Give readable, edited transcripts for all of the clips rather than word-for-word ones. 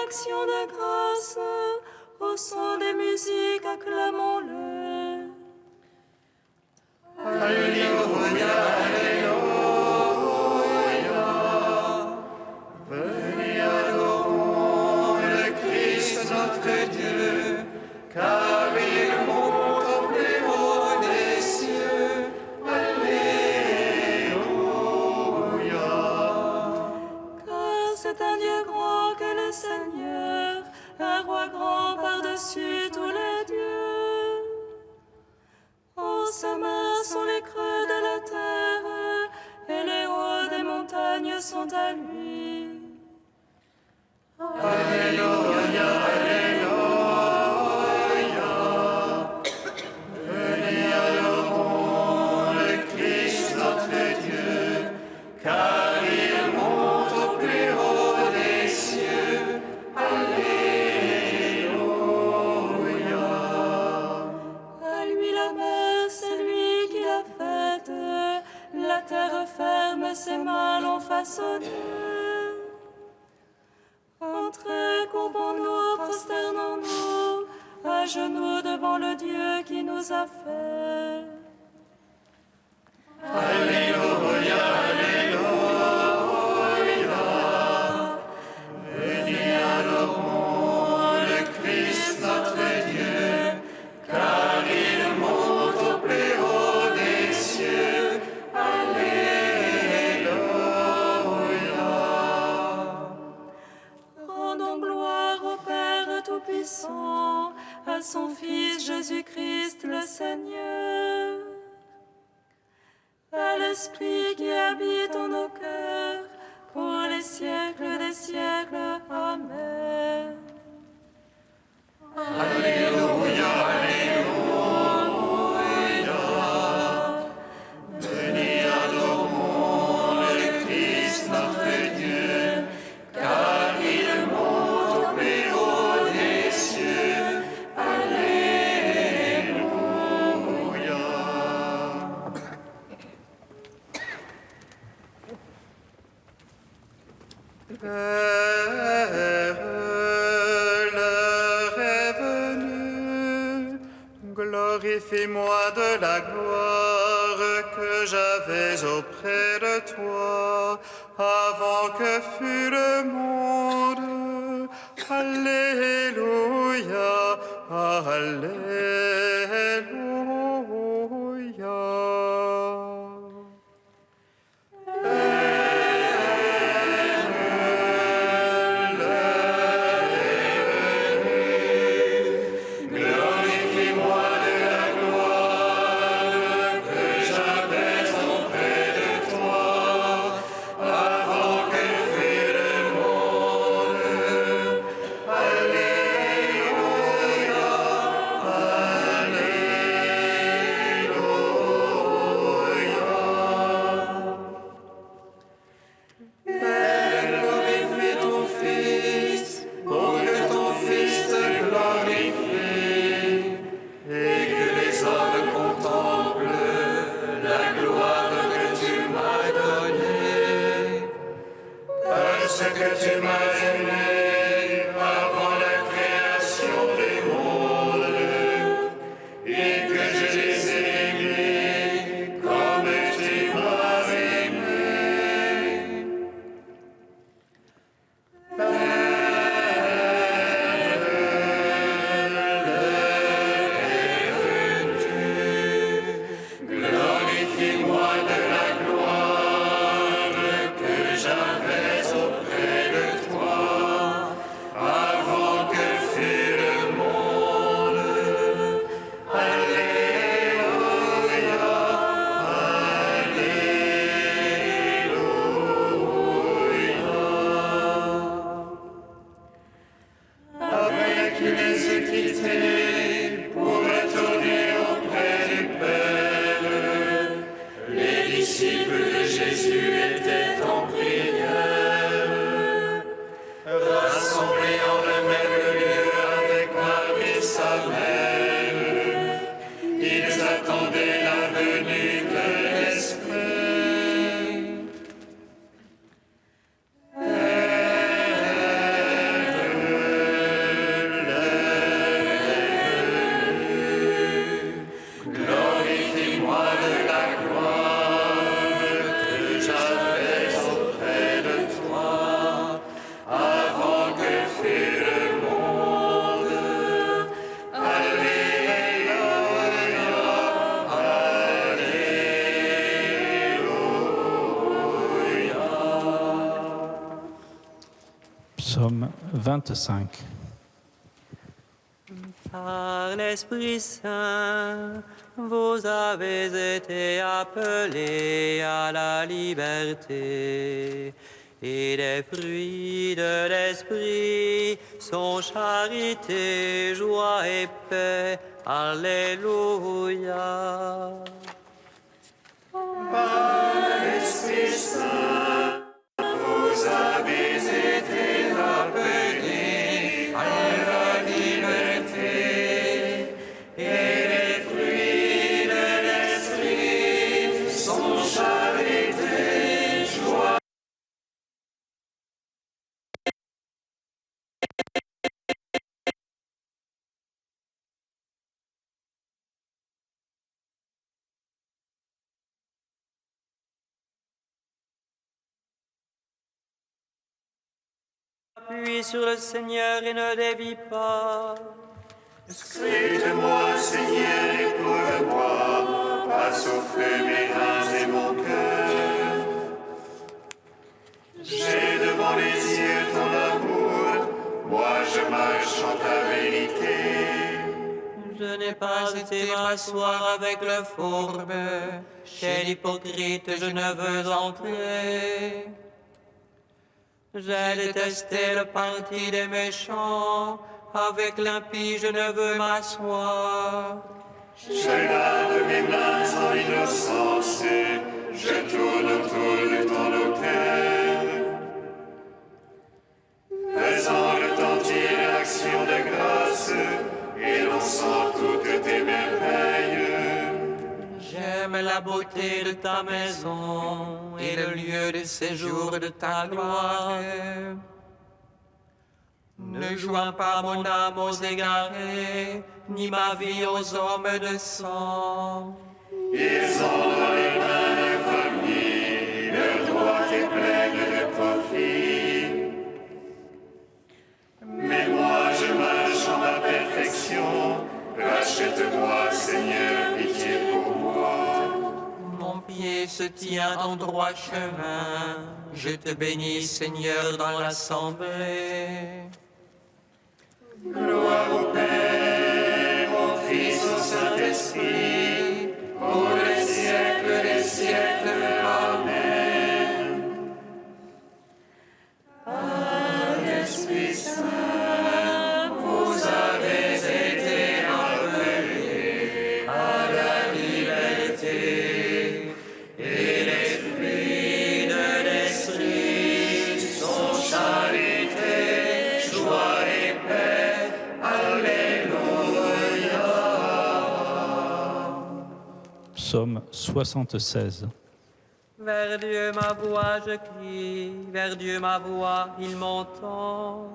l'action de grâce, au son des musiques, acclamons-le. Alléluia, Alléluia. Venez adorons le Christ notre Dieu, car il monte au plus haut des cieux. Alléluia. Car c'est un Dieu grand que le Seigneur, un roi grand par-dessus tous les dieux. En sa main sont les creux de la terre, et les hauts des montagnes sont à lui. Alléluia, Alléluia. Venez adorons le Christ notre Dieu, car il monte au plus haut des cieux. Alléluia. À lui la mer, c'est lui qui l'a faite, la terre ferme, ses mains l'ont façonnée. Entrez, courbons-nous, prosternons-nous, à genoux devant le Dieu qui nous a fait. Alléluia, Alléluia. Venez adorons le Christ notre Dieu, car il monte au plus haut des cieux. Alléluia. Rendons gloire au Père Tout-Puissant, à son Fils Jésus-Christ le Seigneur, à l'Esprit qui habite en nos cœurs, pour les siècles des siècles. Amen. Alléluia, Alléluia. Venez adorons le Christ notre Dieu, car il monte au plus haut des cieux. Alléluia. L'heure est venue, glorifie-moi de la gloire que j'avais auprès de toi, avant que fût le monde. Alléluia, Alléluia. Glorifie-moi de la gloire que j'avais auprès de toi, avant que fût le monde. 25. Par l'Esprit Saint, vous avez été appelés à la liberté. Et les fruits de l'Esprit sont charité, joie et paix. Alléluia. Par l'Esprit Saint, vous avez été appelés à la liberté, et les fruits de l'Esprit sont charité, joie. Appuie sur le Seigneur et ne dévie pas. Scrute-moi, Seigneur, éprouve-moi, passe au feu mes reins et mon cœur. J'ai devant les yeux ton amour, moi je marche en ta vérité. Je n'ai pas été m'asseoir avec le fourbe, chez l'hypocrite je ne veux entrer. J'ai détesté le parti des méchants, avec l'impie je ne veux m'asseoir. Je lave mes mains en innocence, je tourne autour de ton autel. Faisant retentir l'action de grâce, et lançant toutes tes merveilles. J'aime la beauté de ta maison et le lieu de séjour de ta gloire. Ne joins pas mon âme aux égarés, ni ma vie aux hommes de sang. Ils ont dans les mains l'infamie, leur droite est pleine de profit. Mais moi je marche en ma perfection, rachète-moi Seigneur, pitié pour moi. Mon pied se tient en droit chemin, je te bénis Seigneur dans l'assemblée. Gloire au Père, au Fils, au Saint-Esprit, pour les siècles des siècles. Amen. Par l'Esprit Saint, vous avez été appelés à la liberté, et les fruits de l'Esprit sont charité, joie et paix. Psaume 76. Vers Dieu ma voix je crie, vers Dieu ma voix il m'entend.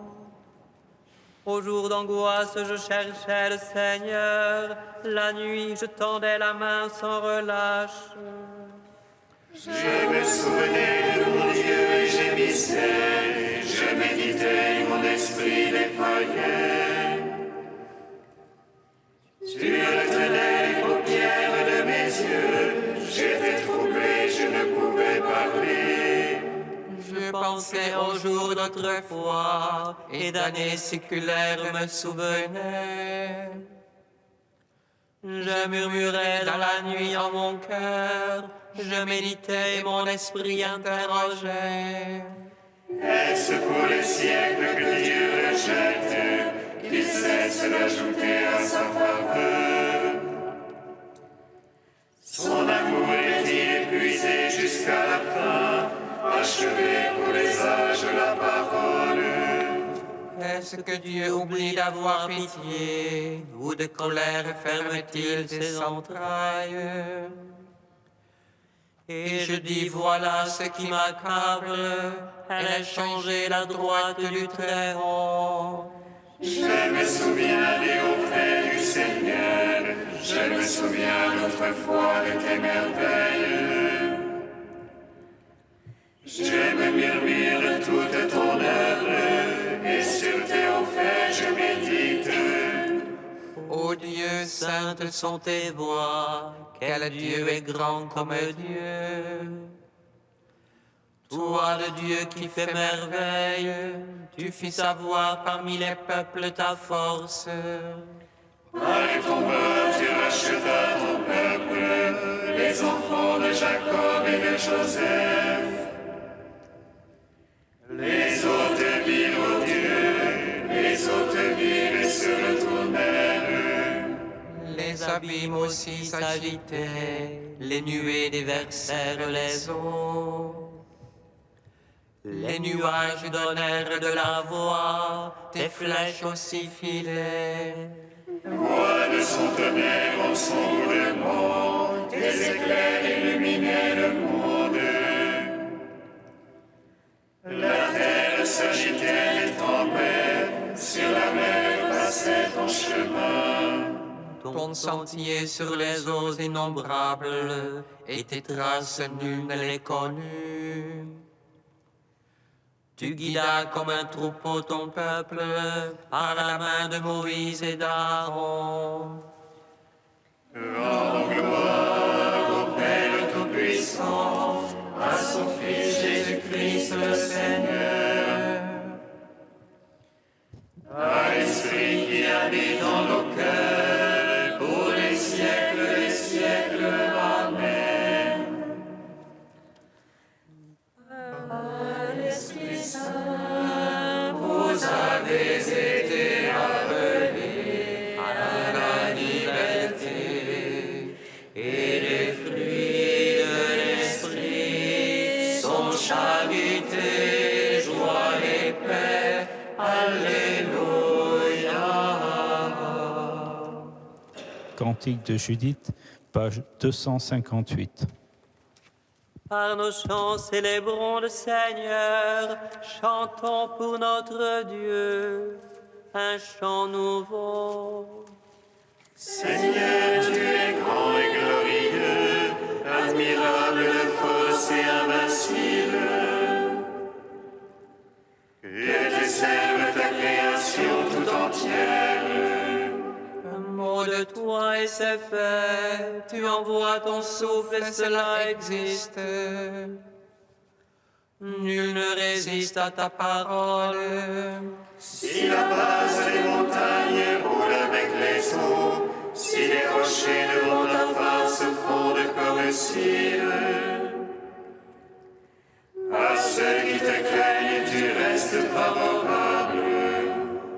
Au jour d'angoisse je cherchais le Seigneur, la nuit je tendais la main sans relâche. Je me souvenais de mon Dieu et gémissais, je méditais et mon esprit défaillait. Tu retenais les paupières de mes yeux, j'étais troublé, je ne pouvais parler. Je pensais aux jours d'autrefois et d'années séculaires me souvenaient. Je murmurais dans la nuit en mon cœur, je méditais et mon esprit interrogeait. Est-ce pour les siècles que Dieu rejette, qu'il cesse d'ajouter à sa faveur? Son amour est épuisé jusqu'à la fin, achevé pour les âges la parole. Est-ce que Dieu oublie d'avoir pitié, ou de colère ferme-t-il ses entrailles? Et je dis, voilà ce qui m'accable, elle a changé la droite du Très-Haut. Je me souviens des hauts faits du Seigneur, je me souviens autrefois de tes merveilles. Je me murmure toute ton œuvre, et sur tes hauts faits je médite. Ô Dieu, saintes sont tes voies, quel Dieu est grand comme Dieu. Toi, le Dieu qui fait merveille, tu fis savoir parmi les peuples ta force. Par les tombeurs, tu rachetas ton peuple, les enfants de Jacob et de Joseph. Les hautes villes, ô Dieu, les hautes villes se retournèrent. Les abîmes aussi s'agitaient, les nuées déversèrent les eaux. Les nuages donnèrent de la voix, tes flèches aussi filaient. Voix de son tonnerre en son roulement, tes éclairs illuminaient le monde. La terre s'agitait et tremblait, sur la mer passait ton chemin. Ton sentier sur les eaux innombrables, et tes traces nul ne les connut. Tu guidas comme un troupeau ton peuple, par la main de Moïse et d'Aaron. Rends gloire au Père Tout-Puissant, à son Fils Jésus-Christ le Seigneur. À l'Esprit qui habite dans nos cœurs, pour les siècles des siècles. Amen. Par l'Esprit Saint, vous avez été Appelés à la liberté, et les fruits de l'Esprit sont charité, joie et paix. Alléluia. Cantique de Judith, page 258. Par nos chants, célébrons le Seigneur, chantons pour notre Dieu un chant nouveau. Seigneur, tu es grand et glorieux, admirable, force et invincible. Que te serve ta création tout entière. Un mot de toi et c'est fait, tu envoies ton souffle et cela existe. Nul ne résiste à ta parole. Si la base des montagnes roule avec les eaux, si les rochers devant ta face se fondent comme cire, à ceux qui te craignent, tu restes favorable.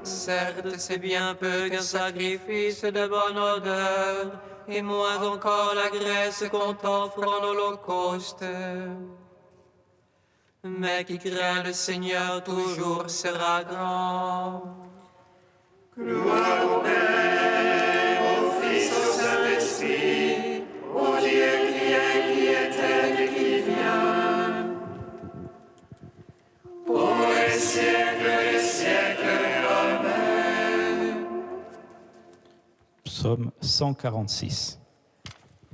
Certes, c'est bien peu qu'un sacrifice de bonne odeur, et moins encore la graisse qu'on t'offre en holocauste. Mais qui craint le Seigneur toujours sera grand. Gloire au Père, au Fils, au Saint-Esprit, au Dieu qui était et qui vient, pour les siècles des siècles. Amen. Psaume 146.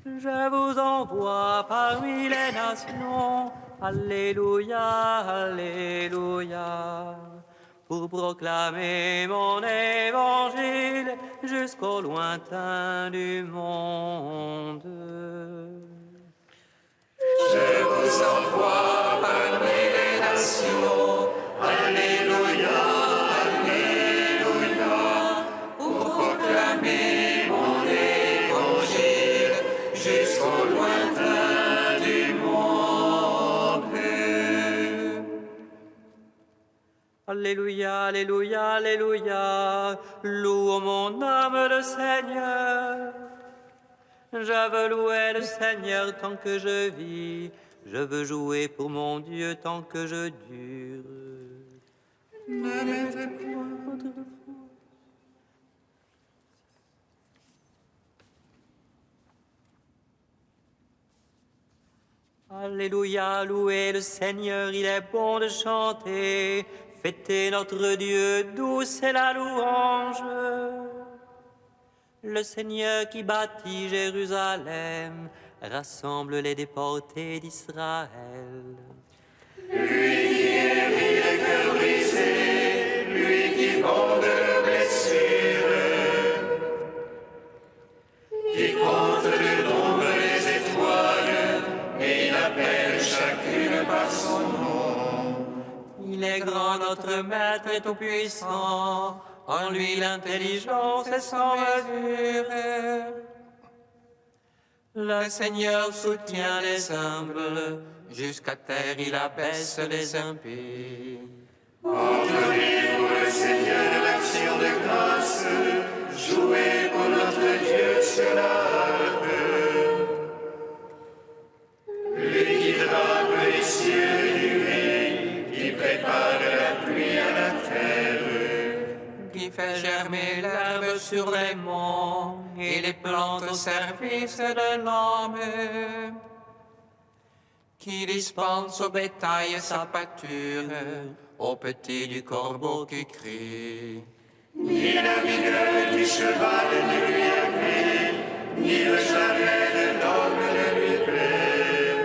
Je vous envoie parmi les nations, Alléluia, Alléluia, pour proclamer mon évangile jusqu'au lointain du monde. Je vous envoie parmi les nations, Alléluia, Alléluia, pour proclamer mon évangile jusqu'au lointain du monde. Alléluia, Alléluia, Alléluia, loue mon âme le Seigneur. Je veux louer le Seigneur tant que je vis, je veux jouer pour mon Dieu tant que je dure. Ne mettez point votre foi. Alléluia, louez le Seigneur, il est bon de chanter. Fêtez notre Dieu, douce est la louange. Le Seigneur qui bâtit Jérusalem rassemble les déportés d'Israël. Lui qui guérit les cœurs brisés, lui qui bande leurs blessures, qui compte le nombre des étoiles, et il appelle chacune par son nom. est tout-puissant, en lui l'intelligence est sans mesure. Le Seigneur soutient les humbles, jusqu'à terre il abaisse les impies. Entendez-vous le Seigneur l'action de grâce, jouez pour notre Dieu sur la harpe. Lui qui drape les cieux de nuée, qui prépare la pluie à la terre, Qui fait germer l'herbe sur les monts et les plantes au service de l'homme. Qui dispense au bétail sa pâture, aux petits du corbeau qui crie. ni la vigueur du cheval ne lui agrée, ni le jarret de l'homme ne lui plaît.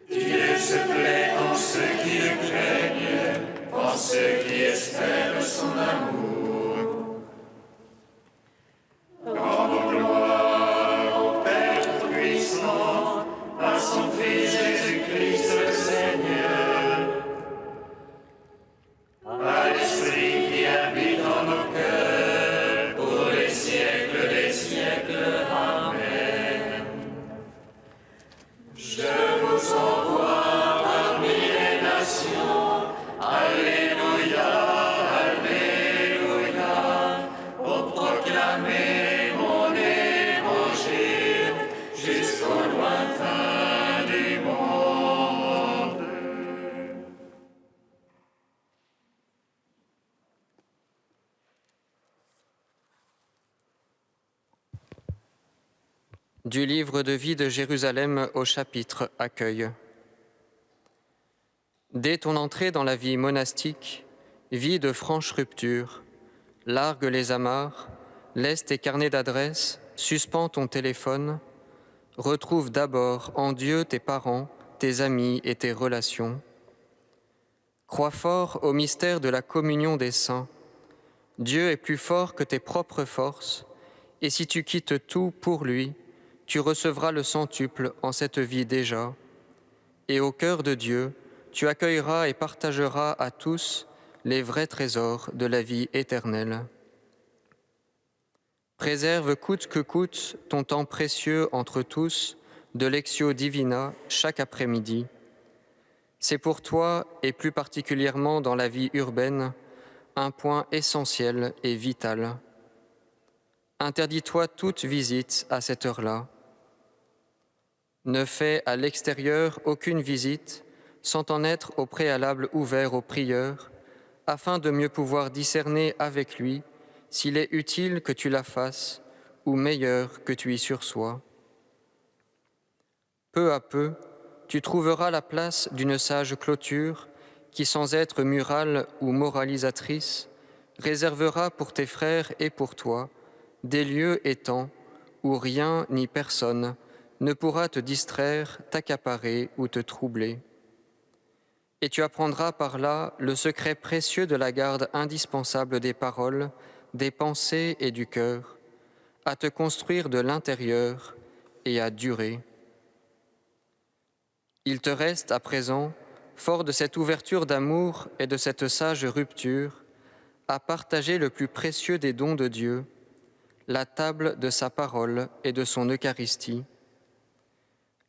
Dieu se plaît en ceux qui le craignent, en ceux qui espèrent son amour. Rendons gloire au Père puissant, à son Fils Jésus-Christ le Seigneur, à l'Esprit qui habite en nos cœurs, pour les siècles des siècles. Amen. Je vous envoie parmi les nations. Alléluia, Alléluia, pour proclamer mon évangile jusqu'au lointain du monde. Du livre de vie de Jérusalem au chapitre Accueil. Dès ton entrée dans la vie monastique, vie de franche rupture, largue les amarres, laisse tes carnets d'adresse, suspends ton téléphone, retrouve d'abord en Dieu tes parents, tes amis et tes relations. Crois fort au mystère de la communion des saints. Dieu est plus fort que tes propres forces, et si tu quittes tout pour lui, tu recevras le centuple en cette vie déjà, et au cœur de Dieu, tu accueilleras et partageras à tous les vrais trésors de la vie éternelle. Préserve coûte que coûte ton temps précieux entre tous de Lectio Divina chaque après-midi. C'est pour toi, et plus particulièrement dans la vie urbaine, un point essentiel et vital. Interdis-toi toute visite à cette heure-là. Ne fais à l'extérieur aucune visite sans en être au préalable ouvert au prieur, afin de mieux pouvoir discerner avec lui s'il est utile que tu la fasses ou meilleur que tu y sursois. Peu à peu, tu trouveras la place d'une sage clôture qui, sans être murale ou moralisatrice, réservera pour tes frères et pour toi des lieux et temps où rien ni personne ne pourra te distraire, t'accaparer ou te troubler. Et tu apprendras par là le secret précieux de la garde indispensable des paroles, des pensées et du cœur, à te construire de l'intérieur et à durer. Il te reste à présent, fort de cette ouverture d'amour et de cette sage rupture, à partager le plus précieux des dons de Dieu, la table de sa parole et de son Eucharistie.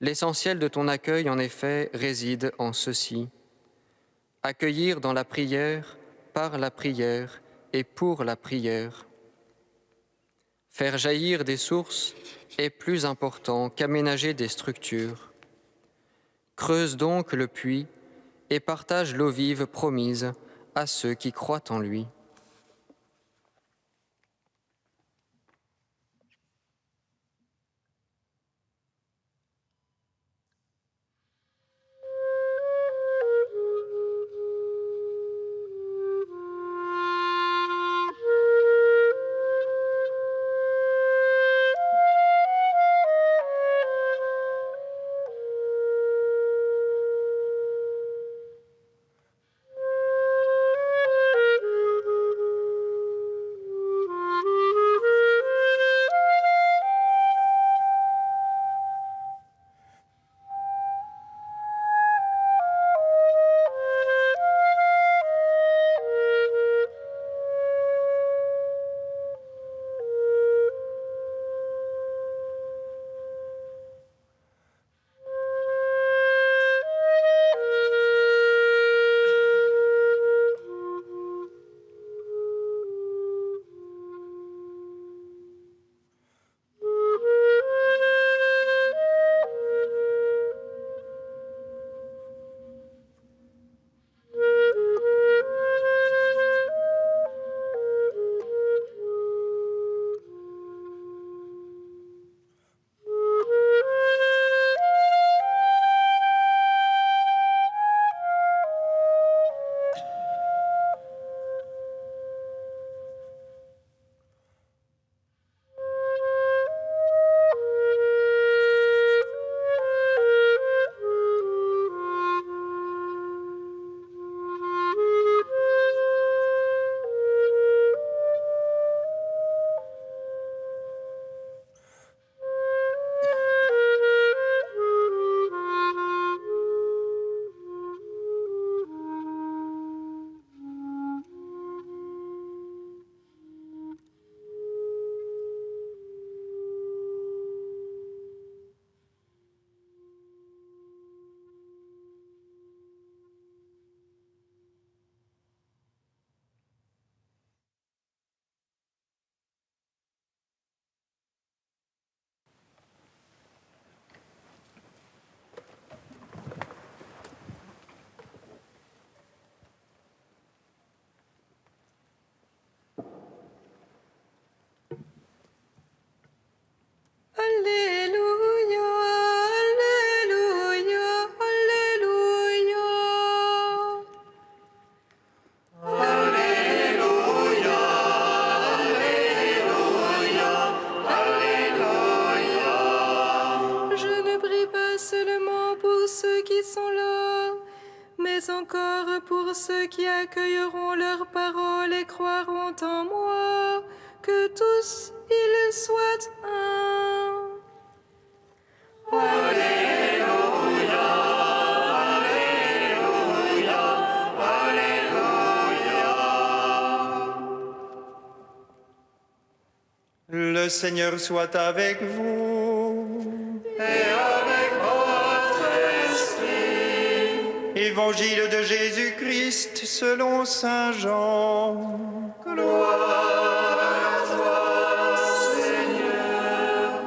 L'essentiel de ton accueil, en effet, réside en ceci: accueillir dans la prière, par la prière et pour la prière. Faire jaillir des sources est plus important qu'aménager des structures. Creuse donc le puits et partage l'eau vive promise à ceux qui croient en lui. pour ceux qui accueilleront leurs paroles et croiront en moi, que tous ils soient un. Le Seigneur soit avec vous. Et avec votre esprit. Évangile de Jésus-Christ selon saint Jean. Gloire à toi, Seigneur.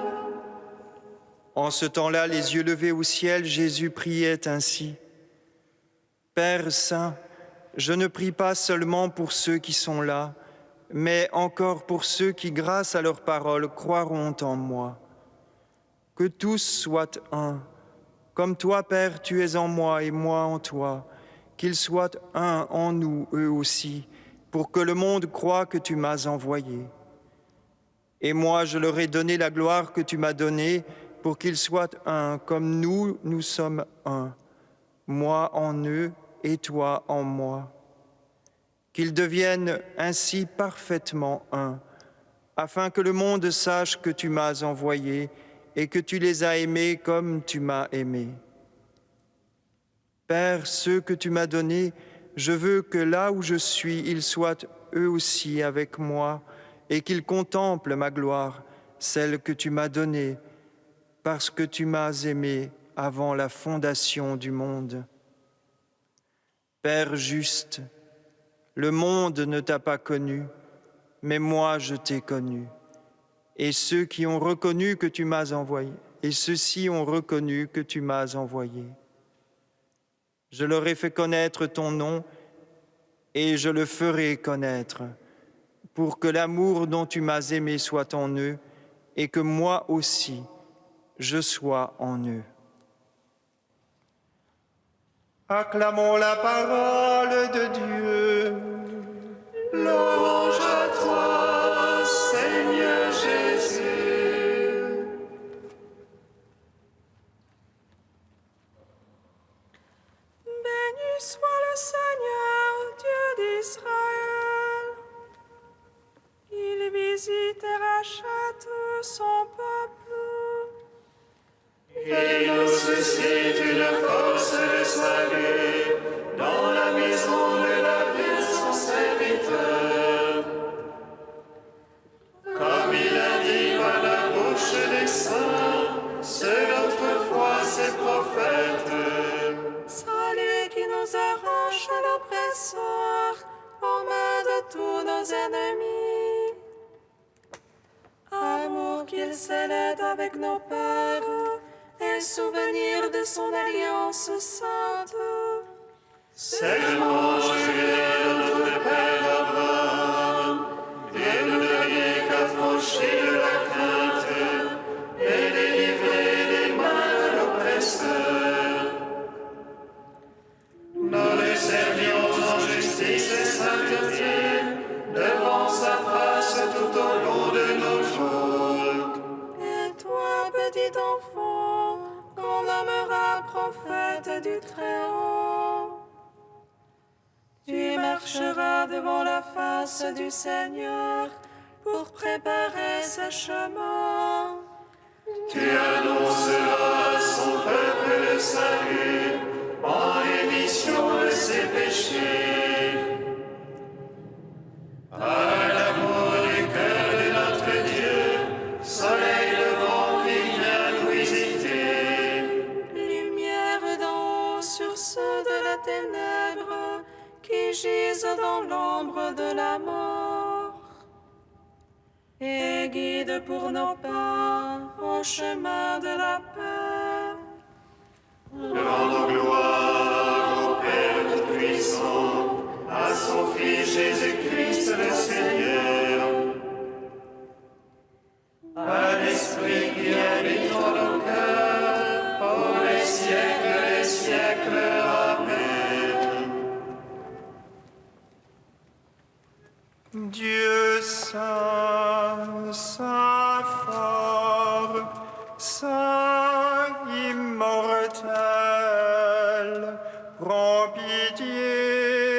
En ce temps-là, les yeux levés au ciel, Jésus priait ainsi. Père saint, je ne prie pas seulement pour ceux qui sont là, mais encore pour ceux qui, grâce à leurs paroles, croiront en moi. Que tous soient un. Comme toi, Père, tu es en moi et moi en toi, qu'ils soient un en nous, eux aussi, pour que le monde croie que tu m'as envoyé. Et moi, je leur ai donné la gloire que tu m'as donnée, pour qu'ils soient un, comme nous sommes un, moi en eux et toi en moi. Qu'ils deviennent ainsi parfaitement un, afin que le monde sache que tu m'as envoyé et que tu les as aimés comme tu m'as aimé. Père, ceux que tu m'as donnés, je veux que là où je suis, ils soient eux aussi avec moi et qu'ils contemplent ma gloire, celle que tu m'as donnée, parce que tu m'as aimé avant la fondation du monde. Père juste, le monde ne t'a pas connu, mais moi je t'ai connu. Et ceux qui ont reconnu que tu m'as envoyé, et ceux-ci ont reconnu que tu m'as envoyé. Je leur ai fait connaître ton nom, et je le ferai connaître, pour que l'amour dont tu m'as aimé soit en eux, et que moi aussi, je sois en eux. Acclamons la parole de Dieu. Louange à toi, Seigneur Jésus. Béni soit le Seigneur, Dieu d'Israël. Il visite et rachète son peuple. Il nous suscite une force de salut dans la maison de la vie de son serviteur. Comme il a dit par la bouche des saints, selon autrefois ses prophètes. Salut qui nous arrache à l'oppresseur, en main de tous nos ennemis. Amour qu'il scellait avec nos pères, et souvenir de son alliance sainte. Seulement juré à notre Père Abraham, et ne dernier qu'affranchi de la crainte, et délivré des mains de l'oppresseur. Nous le servions en justice et sainteté, devant sa face tout au long de nos jours. Et toi, petit enfant, qu'on nommera prophète du Très-Haut, tu marcheras devant la face du Seigneur pour préparer ses chemins. Tu annonceras à son peuple le salut, en rémission de ses péchés. Par l'amour du cœur de notre Dieu, soleil levant qui vient nous visiter. Lumière d'en haut sur ceux de la ténèbre qui gisent dans l'ombre de la mort. Et guide pour nos pas au chemin de la paix. Rendons gloire au Père Tout-Puissant, à son Fils Jésus-Christ le Seigneur, à l'Esprit qui habite en nos cœurs, pour les siècles des siècles. Amen. Dieu saint, saint fort, saint immortel, prends pitié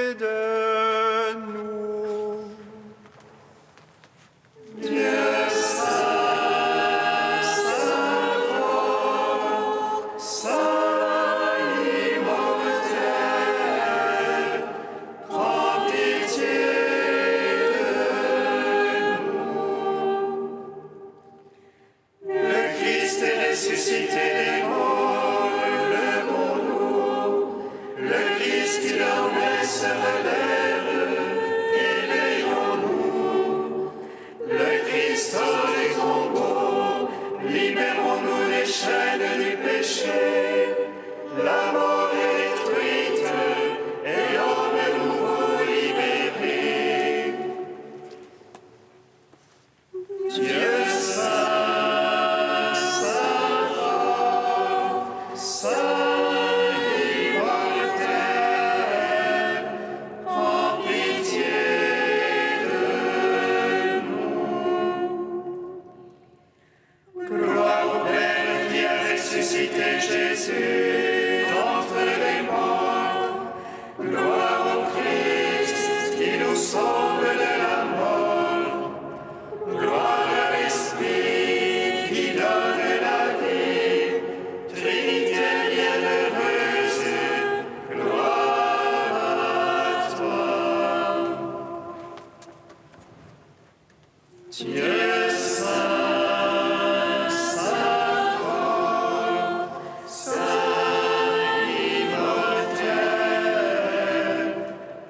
Tu es saint, saint fort, saint immortel,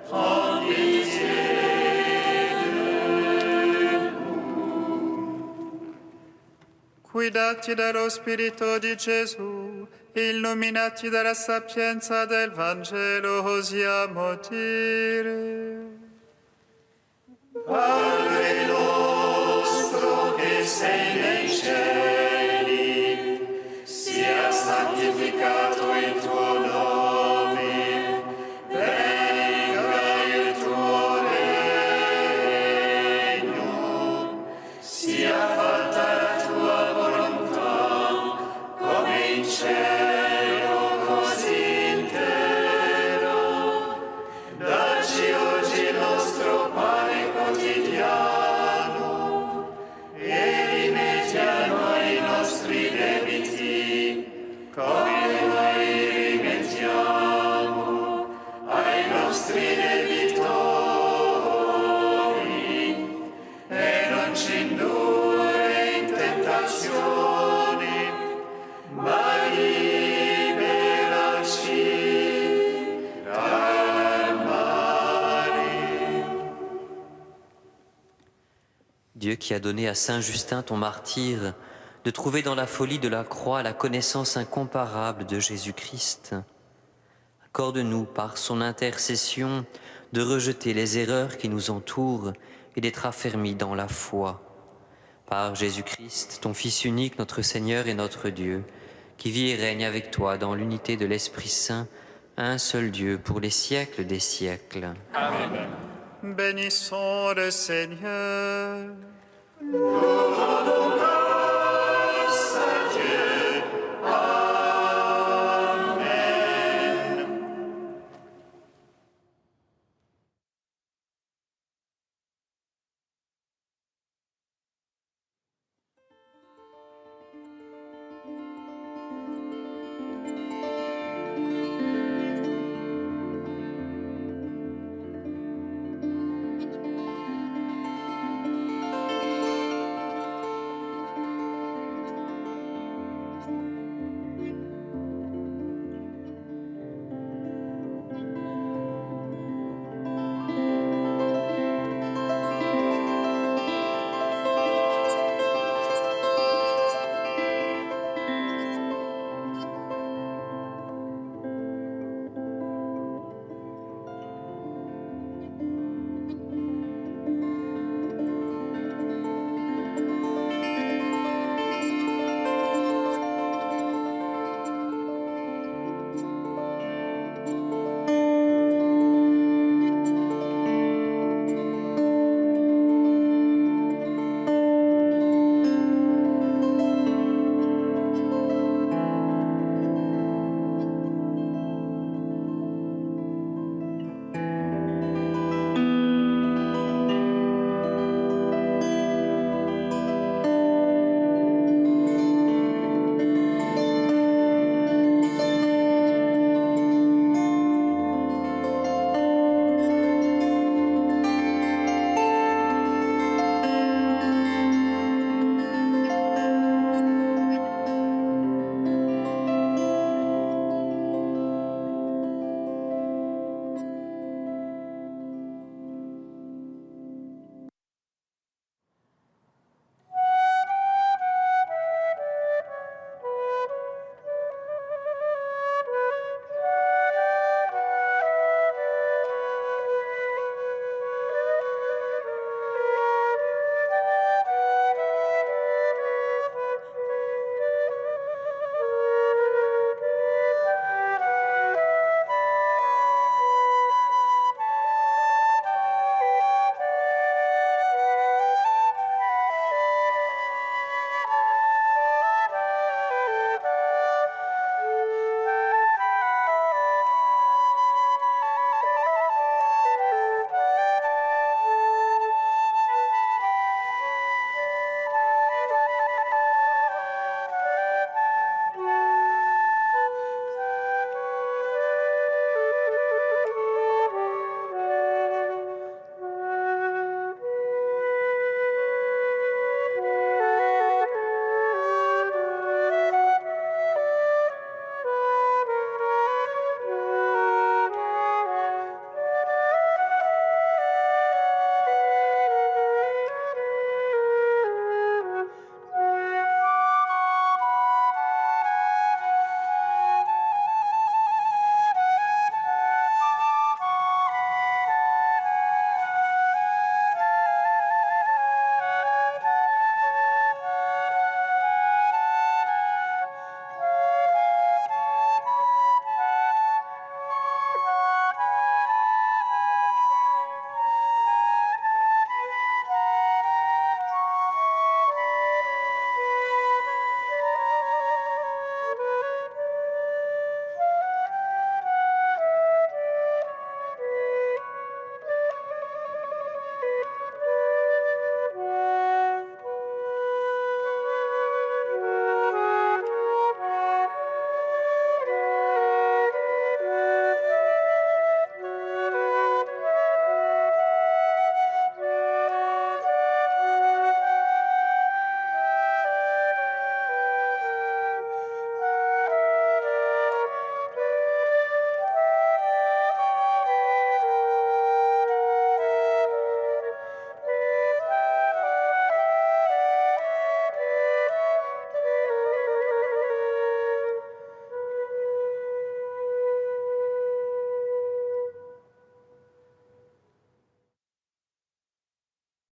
prends pitié de nous. Guidati dallo Spirito di Gesù, illuminati dalla sapienza del Vangelo, osiamo dire. Padre nostro che sei nei cieli, sia santificato il tuo nome, venga il tuo regno, sia fatta la tua volontà, come in cielo così in terra. Dacci oggi il nostro pane quotidiano e rimetti a noi i nostri debiti, come noi rimettiamo ai nostri debitori, e non ci indurre in tentazione, ma liberaci dal male. Dieu qui a donné à Saint Justin, ton martyr, de trouver dans la folie de la croix la connaissance incomparable de Jésus-Christ, accorde-nous par son intercession de rejeter les erreurs qui nous entourent et d'être affermis dans la foi. Par Jésus-Christ, ton Fils unique, notre Seigneur et notre Dieu, qui vit et règne avec toi dans l'unité de l'Esprit Saint, un seul Dieu pour les siècles des siècles. Bénissons le Seigneur. Nous rendons